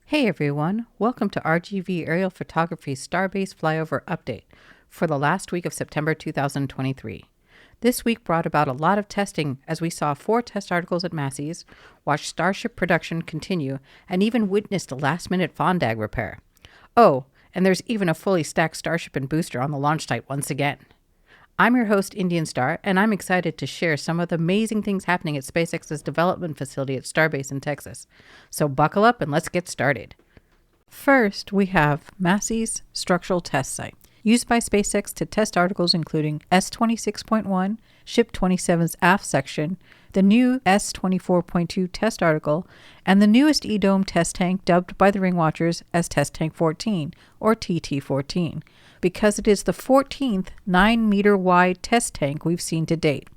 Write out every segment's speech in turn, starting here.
Hey everyone, welcome to RGV Aerial Photography's Starbase Flyover update for the last week of September 2023. This week brought about a lot of testing as we saw 4 test articles at Massey's, watched Starship production continue, and even witnessed a last-minute Fondag repair. Oh, and there's even a fully stacked Starship and booster on the launch site once again. I'm your host, Indnstar, and I'm excited to share some of the amazing things happening at SpaceX's development facility at Starbase in Texas. So buckle up and let's get started. First, we have Massey's structural test site, used by SpaceX to test articles including S-26.1, Ship 27's aft section, the new S-24.2 test article, and the newest E-Dome test tank dubbed by the ring watchers as Test Tank 14, or TT-14, because it is the 14th 9-meter wide test tank we've seen to date.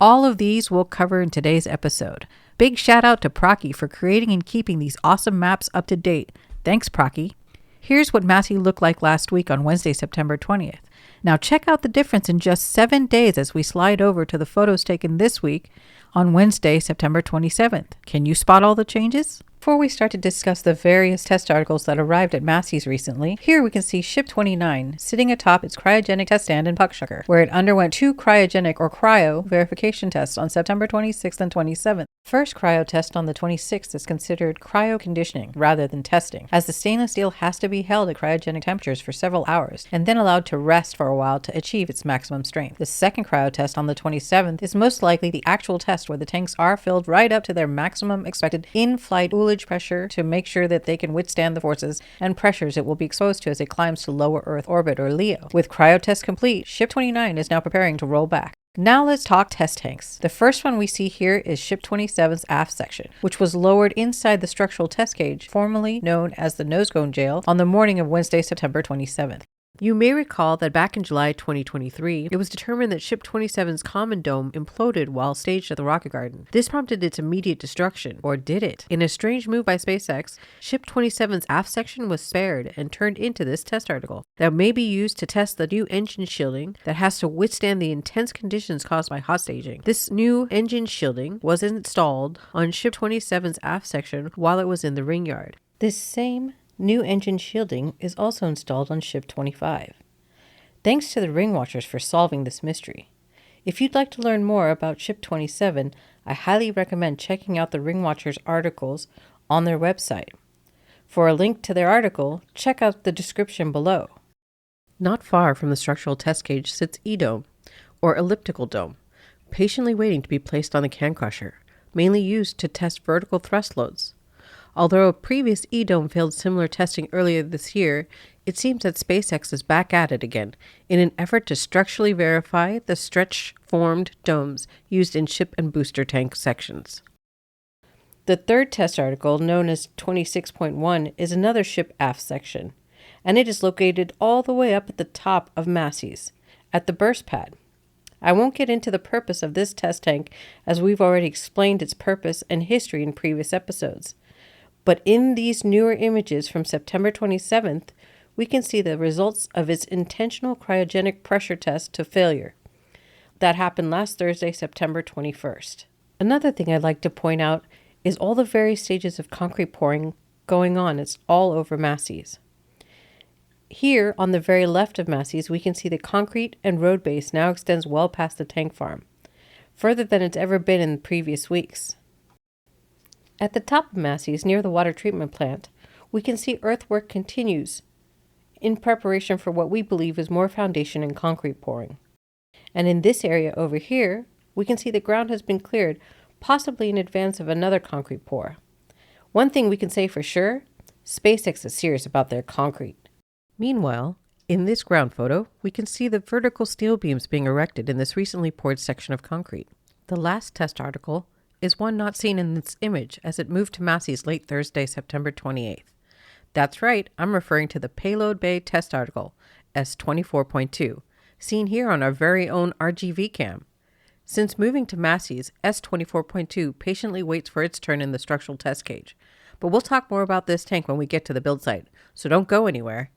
All of these we'll cover in today's episode. Big shout out to Procky for creating and keeping these awesome maps up to date. Thanks, Procky. Here's what Massey looked like last week on Wednesday, September 20th. Now check out the difference in just 7 days as we slide over to the photos taken this week on Wednesday, September 27th. Can you spot all the changes? Before we start to discuss the various test articles that arrived at Massey's recently, here we can see Ship 29 sitting atop its cryogenic test stand in Puckshucker, where it underwent 2 cryogenic or cryo verification tests on September 26th and 27th. First cryo test on the 26th is considered cryo conditioning rather than testing, as the stainless steel has to be held at cryogenic temperatures for several hours and then allowed to rest for a while to achieve its maximum strength. The second cryo test on the 27th is most likely the actual test where the tanks are filled right up to their maximum expected in-flight Ullage pressure to make sure that they can withstand the forces and pressures it will be exposed to as it climbs to lower Earth orbit, or LEO. With cryo test complete, Ship 29 is now preparing to roll back. Now let's talk test tanks. The first one we see here is Ship 27's aft section, which was lowered inside the structural test cage, formerly known as the nose cone jail, on the morning of Wednesday, September 27th. You may recall that back in July 2023, it was determined that Ship 27's common dome imploded while staged at the Rocket Garden. This prompted its immediate destruction, or did it? In a strange move by SpaceX, Ship 27's aft section was spared and turned into this test article that may be used to test the new engine shielding that has to withstand the intense conditions caused by hot staging. This new engine shielding was installed on Ship 27's aft section while it was in the ring yard. This same new engine shielding is also installed on Ship 25. Thanks to the ring watchers for solving this mystery. If you'd like to learn more about Ship 27, I highly recommend checking out the ring watchers articles on their website. For a link to their article, check out the description below. Not far from the structural test cage sits E-Dome, or elliptical dome, patiently waiting to be placed on the can crusher, mainly used to test vertical thrust loads. Although a previous E-Dome failed similar testing earlier this year, it seems that SpaceX is back at it again in an effort to structurally verify the stretch-formed domes used in ship and booster tank sections. The third test article, known as 26.1, is another ship aft section, and it is located all the way up at the top of Massey's, at the burst pad. I won't get into the purpose of this test tank, as we've already explained its purpose and history in previous episodes. But in these newer images from September 27th, we can see the results of its intentional cryogenic pressure test to failure. That happened last Thursday, September 21st. Another thing I'd like to point out is all the various stages of concrete pouring going on. It's all over Massey's. Here, on the very left of Massey's, we can see the concrete and road base now extends well past the tank farm, further than it's ever been in previous weeks. At the top of Massey's, near the water treatment plant, we can see earthwork continues in preparation for what we believe is more foundation and concrete pouring. And in this area over here, we can see the ground has been cleared, possibly in advance of another concrete pour. One thing we can say for sure, SpaceX is serious about their concrete. Meanwhile, in this ground photo, we can see the vertical steel beams being erected in this recently poured section of concrete. The last test article is one not seen in this image as it moved to Massey's late Thursday, September 28th. That's right, I'm referring to the Payload Bay test article, S-24.2, seen here on our very own RGV cam. Since moving to Massey's, S-24.2 patiently waits for its turn in the structural test cage. But we'll talk more about this tank when we get to the build site, so don't go anywhere.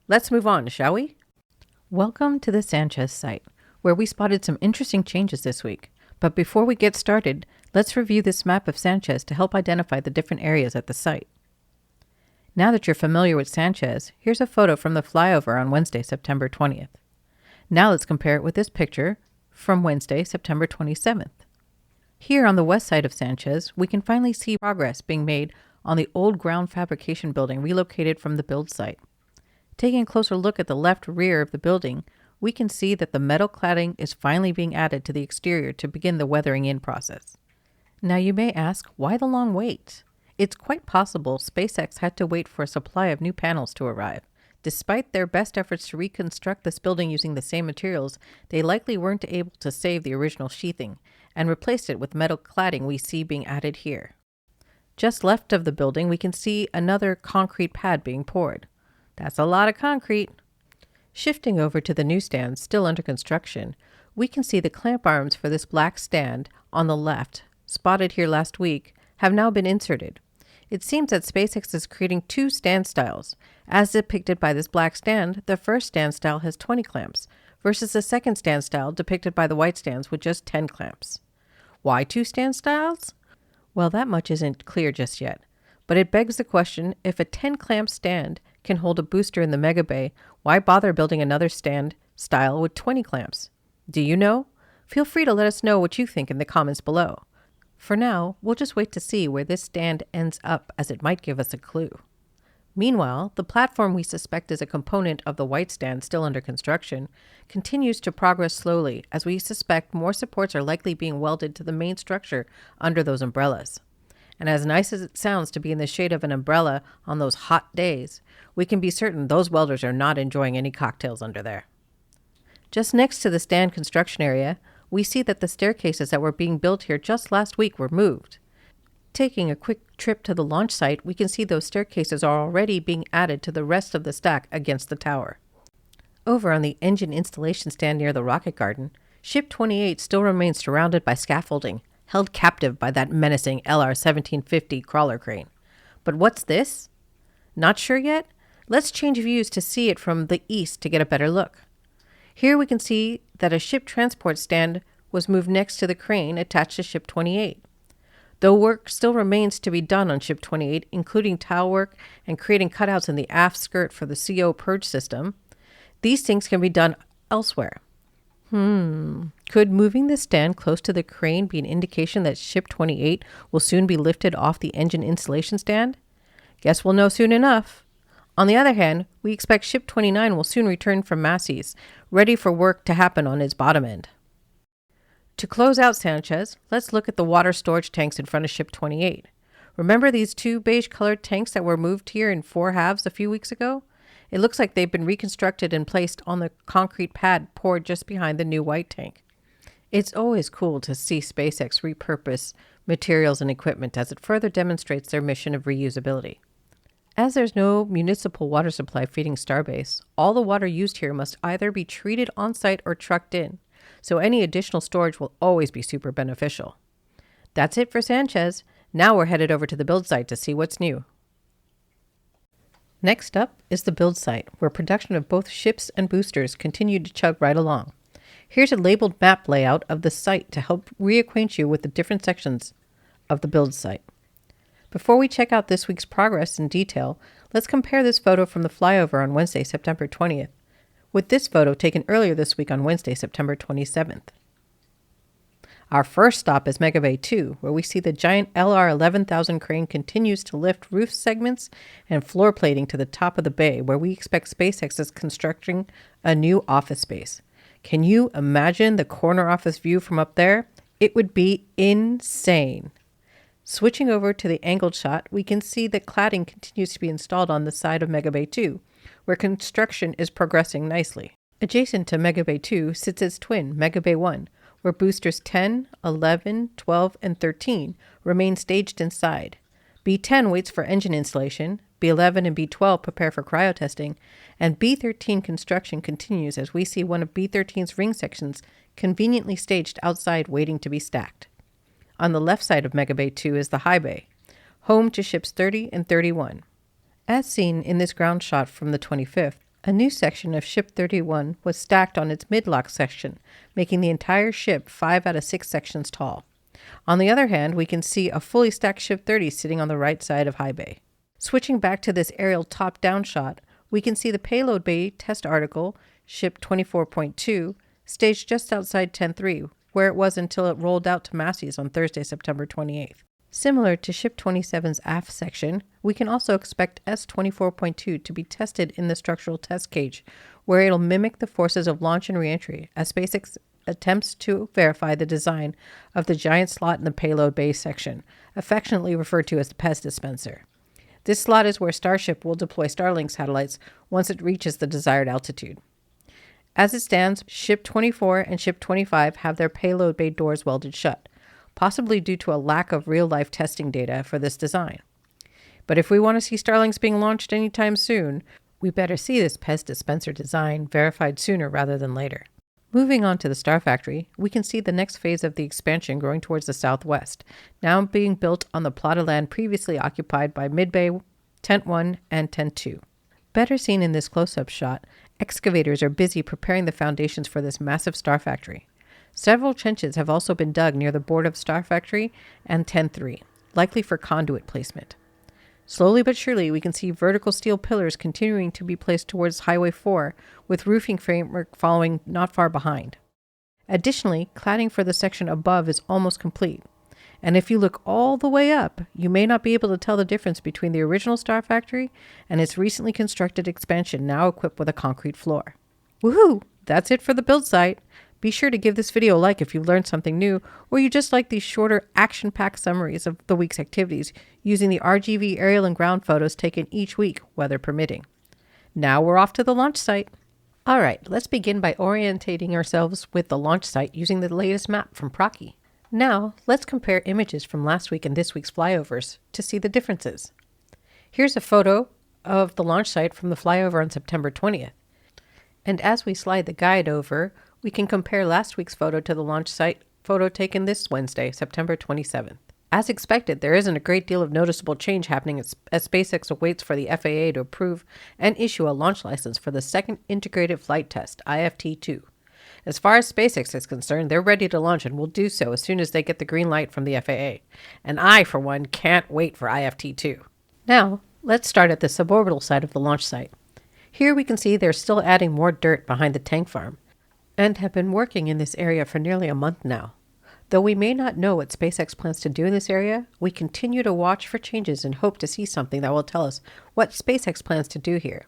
Let's move on, shall we? Welcome to the Sanchez site, where we spotted some interesting changes this week. But before we get started, let's review this map of Sanchez to help identify the different areas at the site. Now that you're familiar with Sanchez, here's a photo from the Flyover on Wednesday, September 20th. Now let's compare it with this picture from Wednesday, September 27th. Here on the west side of Sanchez, we can finally see progress being made on the old ground fabrication building relocated from the build site. Taking a closer look at the left rear of the building, we can see that the metal cladding is finally being added to the exterior to begin the weathering in process. Now you may ask, why the long wait? It's quite possible SpaceX had to wait for a supply of new panels to arrive. Despite their best efforts to reconstruct this building using the same materials, they likely weren't able to save the original sheathing and replaced it with metal cladding we see being added here. Just left of the building, we can see another concrete pad being poured. That's a lot of concrete. Shifting over to the new stand, still under construction, we can see the clamp arms for this black stand on the left, spotted here last week, have now been inserted. It seems that SpaceX is creating two stand styles. As depicted by this black stand, the first stand style has 20 clamps, versus the second stand style depicted by the white stands with just 10 clamps. Why two stand styles? Well, that much isn't clear just yet, but it begs the question, if a 10-clamp stand can hold a booster in the Mega Bay, why bother building another stand style with 20 clamps? Do you know? Feel free to let us know what you think in the comments below. For now, we'll just wait to see where this stand ends up, as it might give us a clue. Meanwhile, the platform we suspect is a component of the white stand still under construction continues to progress slowly, as we suspect more supports are likely being welded to the main structure under those umbrellas. And as nice as it sounds to be in the shade of an umbrella on those hot days, we can be certain those welders are not enjoying any cocktails under there. Just next to the stand construction area, we see that the staircases that were being built here just last week were moved. Taking a quick trip to the launch site, we can see those staircases are already being added to the rest of the stack against the tower. Over on the engine installation stand near the rocket garden, Ship 28 still remains surrounded by scaffolding, held captive by that menacing LR-1750 crawler crane. But what's this? Not sure yet? Let's change views to see it from the east to get a better look. Here we can see that a ship transport stand was moved next to the crane attached to Ship 28. Though work still remains to be done on Ship 28, including tile work and creating cutouts in the aft skirt for the CO purge system, these things can be done elsewhere. Could moving the stand close to the crane be an indication that Ship 28 will soon be lifted off the engine installation stand? Guess we'll know soon enough. On the other hand, we expect Ship 29 will soon return from Massey's, ready for work to happen on its bottom end. To close out Sanchez, let's look at the water storage tanks in front of Ship 28. Remember these two beige-colored tanks that were moved here in 4 halves a few weeks ago? It looks like they've been reconstructed and placed on the concrete pad poured just behind the new white tank. It's always cool to see SpaceX repurpose materials and equipment, as it further demonstrates their mission of reusability. As there's no municipal water supply feeding Starbase, all the water used here must either be treated on-site or trucked in, so any additional storage will always be super beneficial. That's it for Sanchez. Now we're headed over to the build site to see what's new. Next up is the build site, where production of both ships and boosters continue to chug right along. Here's a labeled map layout of the site to help reacquaint you with the different sections of the build site. Before we check out this week's progress in detail, let's compare this photo from the Flyover on Wednesday, September 20th, with this photo taken earlier this week on Wednesday, September 27th. Our first stop is Mega Bay 2, where we see the giant LR-11,000 crane continues to lift roof segments and floor plating to the top of the bay, where we expect SpaceX is constructing a new office space. Can you imagine the corner office view from up there? It would be insane. Switching over to the angled shot, we can see that cladding continues to be installed on the side of Mega Bay 2, where construction is progressing nicely. Adjacent to Mega Bay 2 sits its twin, Mega Bay 1, where boosters 10, 11, 12, and 13 remain staged inside. B10 waits for engine installation, B11 and B12 prepare for cryo testing, and B13 construction continues as we see one of B13's ring sections conveniently staged outside waiting to be stacked. On the left side of Mega Bay 2 is the high bay, home to ships 30 and 31. As seen in this ground shot from the 25th, a new section of Ship 31 was stacked on its midlock section, making the entire ship 5 out of 6 sections tall. On the other hand, we can see a fully stacked Ship 30 sitting on the right side of high bay. Switching back to this aerial top-down shot, we can see the payload bay test article, ship 24.2, staged just outside 10-3, where it was until it rolled out to Massey's on Thursday, September 28th. Similar to Ship 27's aft section, we can also expect S-24.2 to be tested in the structural test cage, where it'll mimic the forces of launch and reentry as SpaceX attempts to verify the design of the giant slot in the payload bay section, affectionately referred to as the Pez dispenser. This slot is where Starship will deploy Starlink satellites once it reaches the desired altitude. As it stands, Ship 24 and Ship 25 have their payload bay doors welded shut, possibly due to a lack of real-life testing data for this design. But if we want to see Starlinks being launched anytime soon, we better see this Pez dispenser design verified sooner rather than later. Moving on to the Star Factory, we can see the next phase of the expansion growing towards the southwest, now being built on the plot of land previously occupied by Mid-Bay, Tent 1, and Tent 2. Better seen in this close-up shot, excavators are busy preparing the foundations for this massive Star Factory. Several trenches have also been dug near the board of Star Factory and Tent 3, likely for conduit placement. Slowly but surely, we can see vertical steel pillars continuing to be placed towards Highway 4, with roofing framework following not far behind. Additionally, cladding for the section above is almost complete. And if you look all the way up, you may not be able to tell the difference between the original Star Factory and its recently constructed expansion now equipped with a concrete floor. Woohoo! That's it for the build site. Be sure to give this video a like if you learned something new, or you just like these shorter, action-packed summaries of the week's activities using the RGV aerial and ground photos taken each week, weather permitting. Now we're off to the launch site. All right, let's begin by orientating ourselves with the launch site using the latest map from Procky. Now, let's compare images from last week and this week's flyovers to see the differences. Here's a photo of the launch site from the flyover on September 20th. And as we slide the guide over, we can compare last week's photo to the launch site photo taken this Wednesday, September 27th. As expected, there isn't a great deal of noticeable change happening as SpaceX awaits for the FAA to approve and issue a launch license for the second integrated flight test, IFT-2. As far as SpaceX is concerned, they're ready to launch and will do so as soon as they get the green light from the FAA. And I, for one, can't wait for IFT-2. Now, let's start at the suborbital side of the launch site. Here we can see they're still adding more dirt behind the tank farm, and have been working in this area for nearly a month now. Though we may not know what SpaceX plans to do in this area, we continue to watch for changes and hope to see something that will tell us what SpaceX plans to do here.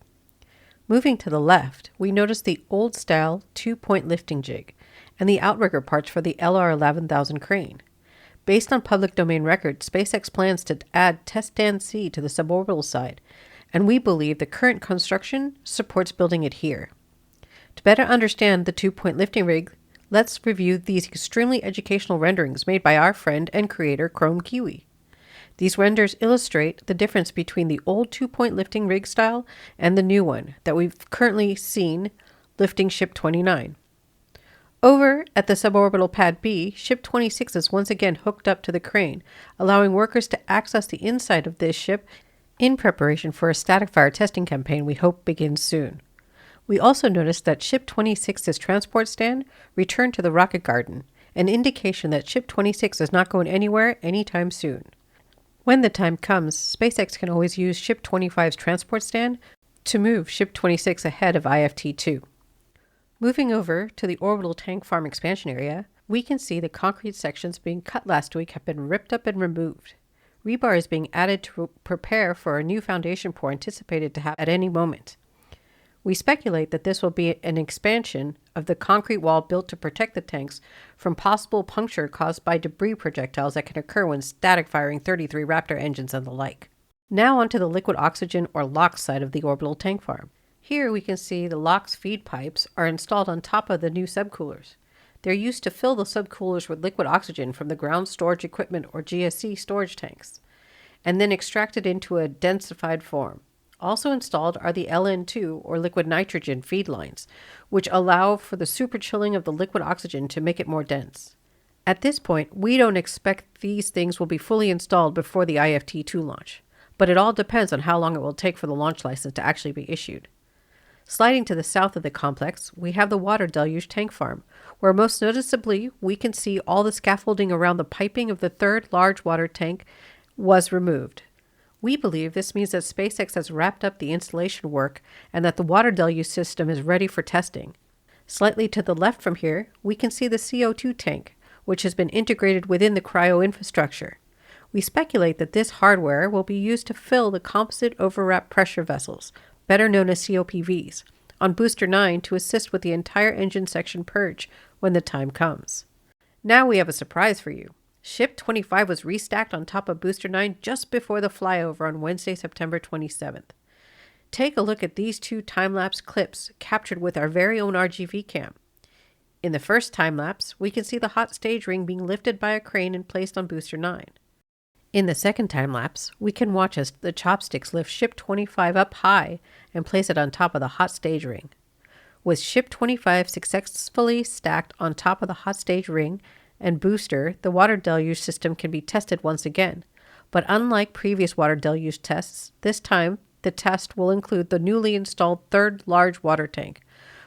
Moving to the left, we notice the old-style two-point lifting jig and the outrigger parts for the LR-11000 crane. Based on public domain records, SpaceX plans to add Test Stand C to the suborbital side, and we believe the current construction supports building it here. To better understand the two-point lifting rig, let's review these extremely educational renderings made by our friend and creator Chrome Kiwi. These renders illustrate the difference between the old two-point lifting rig style and the new one that we've currently seen lifting Ship 29. Over at the suborbital pad B, Ship 26 is once again hooked up to the crane, allowing workers to access the inside of this ship in preparation for a static fire testing campaign we hope begins soon. We also noticed that Ship 26's transport stand returned to the rocket garden, an indication that Ship 26 is not going anywhere anytime soon. When the time comes, SpaceX can always use Ship 25's transport stand to move Ship 26 ahead of IFT-2. Moving over to the orbital tank farm expansion area, we can see the concrete sections being cut last week have been ripped up and removed. Rebar is being added to prepare for a new foundation pour anticipated to happen at any moment. We speculate that this will be an expansion of the concrete wall built to protect the tanks from possible puncture caused by debris projectiles that can occur when static firing 33 Raptor engines and the like. Now onto the liquid oxygen or LOX side of the orbital tank farm. Here we can see the LOX feed pipes are installed on top of the new subcoolers. They're used to fill the subcoolers with liquid oxygen from the ground storage equipment or GSE storage tanks, and then extracted into a densified form. Also installed are the LN2 or liquid nitrogen feed lines, which allow for the super chilling of the liquid oxygen to make it more dense. At this point, we don't expect these things will be fully installed before the IFT-2 launch, but it all depends on how long it will take for the launch license to actually be issued. Sliding to the south of the complex, we have the water deluge tank farm, where most noticeably we can see all the scaffolding around the piping of the third large water tank was removed. We believe this means that SpaceX has wrapped up the installation work and that the water deluge system is ready for testing. Slightly to the left from here, we can see the CO2 tank, which has been integrated within the cryo infrastructure. We speculate that this hardware will be used to fill the composite overwrap pressure vessels, better known as COPVs, on Booster 9 to assist with the entire engine section purge when the time comes. Now we have a surprise for you. Ship 25 was restacked on top of Booster 9 just before the flyover on Wednesday, September 27th. Take a look at these two time-lapse clips captured with our very own RGV cam. In the first time-lapse, we can see the hot stage ring being lifted by a crane and placed on Booster 9. In the second time-lapse, we can watch as the chopsticks lift Ship 25 up high and place it on top of the hot stage ring. With Ship 25 successfully stacked on top of the hot stage ring and booster, the water deluge system can be tested once again. But unlike previous water deluge tests, this time the test will include the newly installed third large water tank.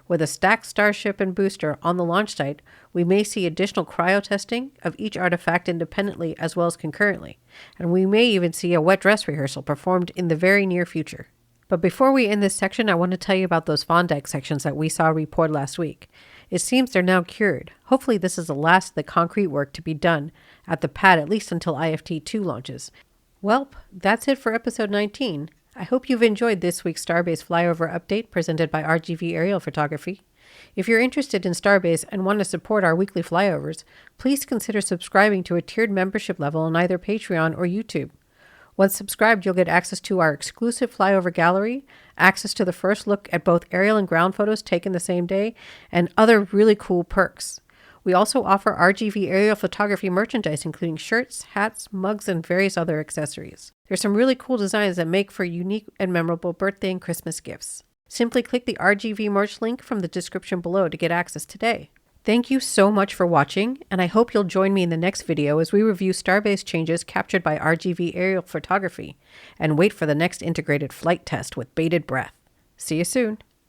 With a stacked Starship and booster on the launch site, we may see additional cryo testing of each artifact independently as well as concurrently, and we may even see a wet dress rehearsal performed in the very near future. But before we end this section, I want to tell you about those Vanta sections that we saw reported last week. It seems they're now cured. Hopefully this is the last of the concrete work to be done at the pad, at least until IFT-2 launches. Welp, that's it for episode 19. I hope you've enjoyed this week's Starbase Flyover update presented by RGV Aerial Photography. If you're interested in Starbase and want to support our weekly flyovers, please consider subscribing to a tiered membership level on either Patreon or YouTube. Once subscribed, you'll get access to our exclusive flyover gallery, access to the first look at both aerial and ground photos taken the same day, and other really cool perks. We also offer RGV aerial photography merchandise, including shirts, hats, mugs, and various other accessories. There's some really cool designs that make for unique and memorable birthday and Christmas gifts. Simply click the RGV merch link from the description below to get access today. Thank you so much for watching, and I hope you'll join me in the next video as we review Starbase changes captured by RGV Aerial Photography, and wait for the next integrated flight test with bated breath. See you soon!